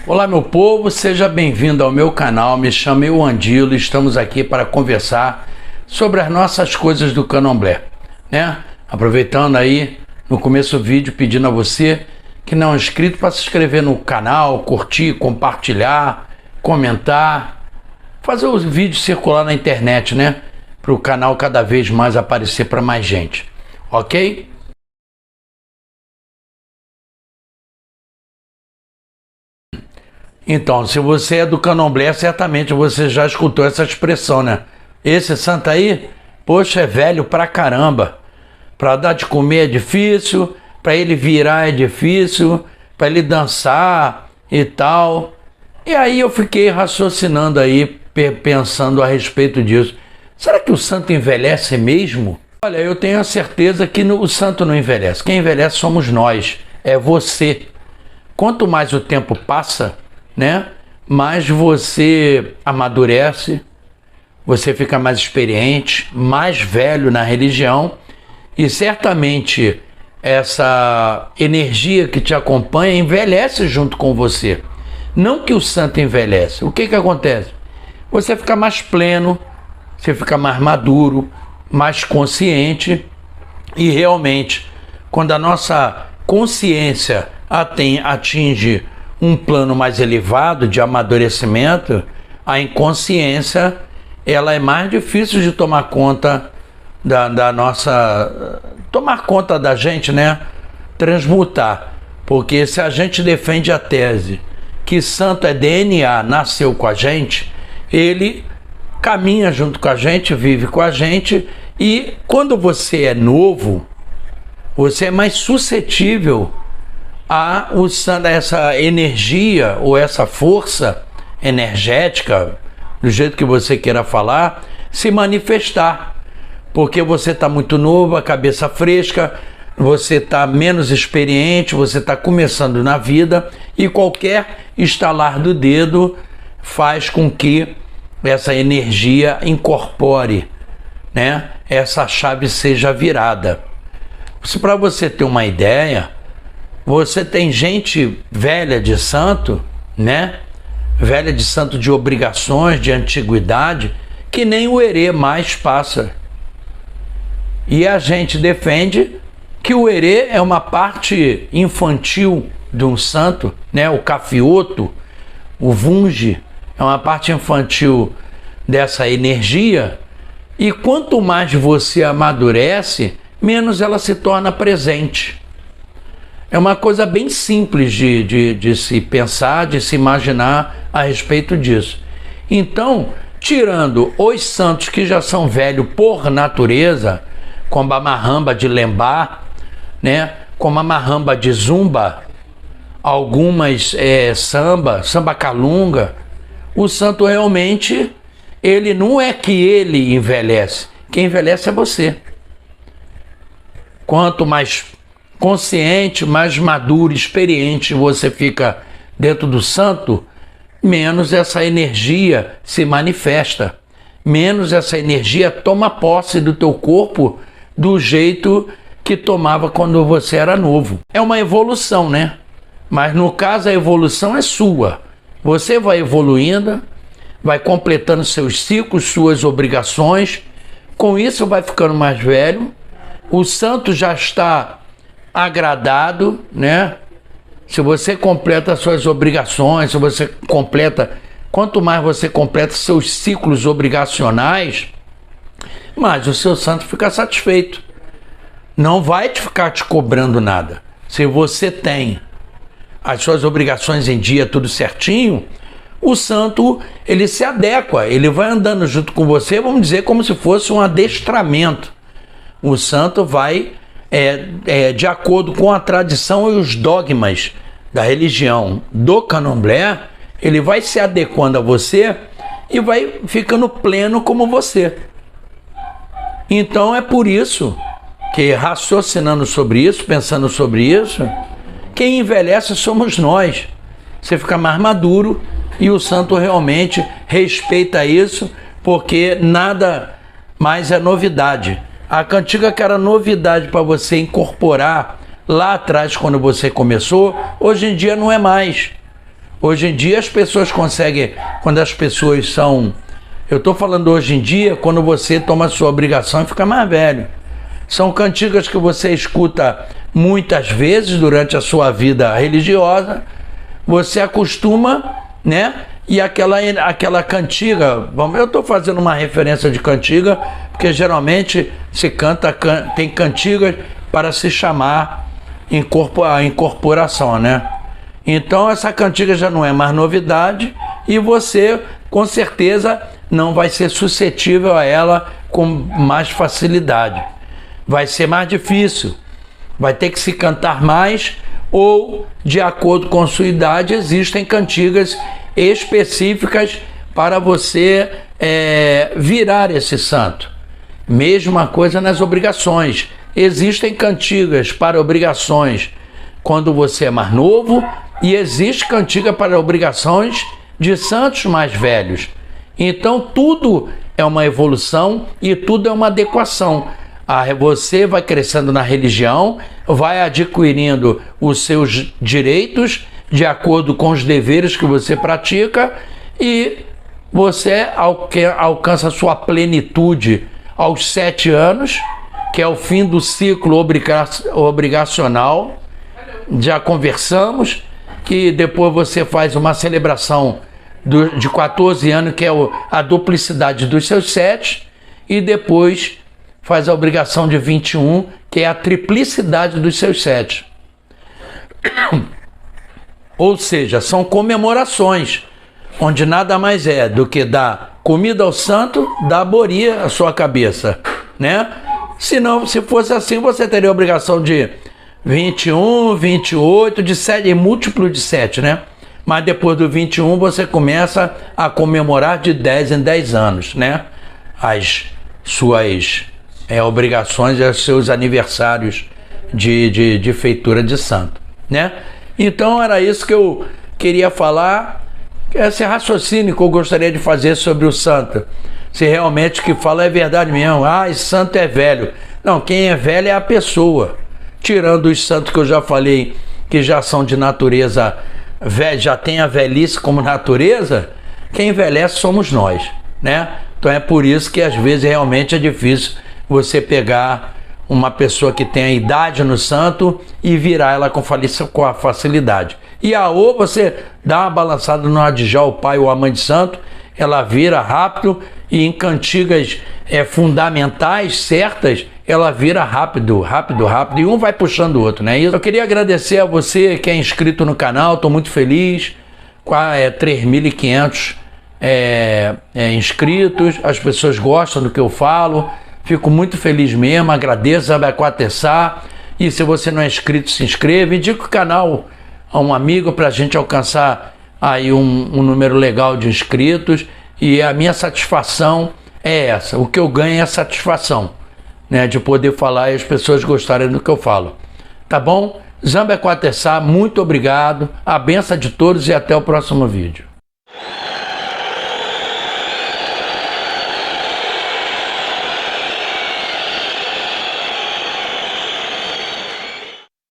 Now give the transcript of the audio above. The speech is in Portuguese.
Olá, meu povo, seja bem-vindo ao meu canal. Me chamo Euandilo e estamos aqui para conversar sobre as nossas coisas do Candomblé, né? Aproveitando aí no começo do vídeo, pedindo a você que não é inscrito para se inscrever no canal, curtir, compartilhar, comentar, fazer o vídeo circular na internet, né? Para o canal cada vez mais aparecer para mais gente, ok? Então, se você é do Candomblé, certamente você já escutou essa expressão, né? Esse santo aí, poxa, é velho pra caramba. Pra dar de comer é difícil, pra ele virar é difícil, pra ele dançar e tal. E aí eu fiquei raciocinando aí, pensando a respeito disso. Será que o santo envelhece mesmo? Olha, eu tenho a certeza que o santo não envelhece. Quem envelhece somos nós, é você. Quanto mais o tempo passa, né, mais você amadurece, você fica mais experiente, mais velho na religião, e certamente essa energia que te acompanha envelhece junto com você. Não que o santo envelhece. O que acontece? Você fica mais pleno, você fica mais maduro, mais consciente, e realmente, quando a nossa consciência atinge um plano mais elevado de amadurecimento, a inconsciência ela é mais difícil de tomar conta tomar conta da gente, né? Transmutar. Porque se a gente defende a tese que santo é DNA, nasceu com a gente, ele caminha junto com a gente, vive com a gente, e quando você é novo, você é mais suscetível a essa energia ou essa força energética, do jeito que você queira falar, se manifestar. Porque você está muito novo, a cabeça fresca, você está menos experiente, você está começando na vida, e qualquer estalar do dedo faz com que essa energia incorpore, né? Essa chave seja virada. Para você ter uma ideia, você tem gente velha de santo, né? Velha de santo de obrigações, de antiguidade, que nem o erê mais passa. E a gente defende que o erê é uma parte infantil de um santo, né? O cafioto, o vunge, é uma parte infantil dessa energia. E quanto mais você amadurece, menos ela se torna presente. É uma coisa bem simples de se pensar, de se imaginar a respeito disso. Então, tirando os santos que já são velhos por natureza, como a marramba de Lembá, né? Como a marramba de Zumba, algumas samba calunga, o santo realmente, ele não é que ele envelhece, quem envelhece é você. Quanto mais consciente, mais maduro, experiente você fica dentro do santo, menos essa energia se manifesta, menos essa energia toma posse do teu corpo do jeito que tomava quando você era novo. É uma evolução, né? Mas no caso a evolução é sua. Você vai evoluindo, vai completando seus ciclos, suas obrigações, com isso vai ficando mais velho, o santo já está agradado, né? Se você completa suas obrigações, se você completa, quanto mais você completa seus ciclos obrigacionais, mais o seu santo fica satisfeito. Não vai ficar te cobrando nada. Se você tem as suas obrigações em dia, tudo certinho, o santo, ele se adequa, ele vai andando junto com você, vamos dizer, como se fosse um adestramento. O santo vai de acordo com a tradição e os dogmas da religião do Candomblé, ele vai se adequando a você e vai ficando pleno como você. Então é por isso que, raciocinando sobre isso, pensando sobre isso, quem envelhece somos nós. Você fica mais maduro e o santo realmente respeita isso, porque nada mais é novidade. A cantiga que era novidade para você incorporar lá atrás, quando você começou, hoje em dia não é mais. Hoje em dia as pessoas conseguem, quando as pessoas são... Eu estou falando hoje em dia, quando você toma a sua obrigação e fica mais velho. São cantigas que você escuta muitas vezes durante a sua vida religiosa, você acostuma, né? E aquela cantiga, eu estou fazendo uma referência de cantiga, porque geralmente se canta, tem cantigas para se chamar a incorporação, né? Então essa cantiga já não é mais novidade e você, com certeza, não vai ser suscetível a ela com mais facilidade. Vai ser mais difícil, vai ter que se cantar mais, ou, de acordo com sua idade, existem cantigas específicas para você virar esse santo. Mesma coisa nas obrigações. Existem cantigas para obrigações quando você é mais novo e existe cantiga para obrigações de santos mais velhos. Então tudo é uma evolução e tudo é uma adequação. Você vai crescendo na religião, vai adquirindo os seus direitos de acordo com os deveres que você pratica e você alcança sua plenitude aos 7 anos, que é o fim do ciclo obrigacional. Já conversamos que depois você faz uma celebração de 14 anos, que é a duplicidade dos seus 7, e depois faz a obrigação de 21, que é a triplicidade dos seus 7. Ou seja, são comemorações, onde nada mais é do que dar comida ao santo, dar aboria à sua cabeça, né? Se fosse assim, você teria a obrigação de 21, 28, de 7, múltiplo de 7, né? Mas depois do 21 você começa a comemorar de 10 em 10 anos, né? As suas obrigações e os seus aniversários de feitura de santo, né? Então era isso que eu queria falar, esse raciocínio que eu gostaria de fazer sobre o santo. Se realmente o que fala é verdade mesmo, esse santo é velho. Não, quem é velho é a pessoa. Tirando os santos que eu já falei, que já são de natureza velha, já tem a velhice como natureza, quem envelhece somos nós, né? Então é por isso que às vezes realmente é difícil você pegar uma pessoa que tem a idade no santo e virar ela com a facilidade. E ou você dá uma balançada no Adjá, o pai ou a mãe de santo, ela vira rápido, e em cantigas fundamentais, certas, ela vira rápido, e um vai puxando o outro, né? Eu queria agradecer a você que é inscrito no canal, estou muito feliz com 3.500 inscritos, as pessoas gostam do que eu falo, fico muito feliz mesmo, agradeço a Bequatessá, e se você não é inscrito, se inscreva, indica o canal a um amigo para a gente alcançar aí um número legal de inscritos, e a minha satisfação é essa, o que eu ganho é a satisfação, né, de poder falar e as pessoas gostarem do que eu falo. Tá bom? Zambequatessá, muito obrigado, a benção de todos e até o próximo vídeo.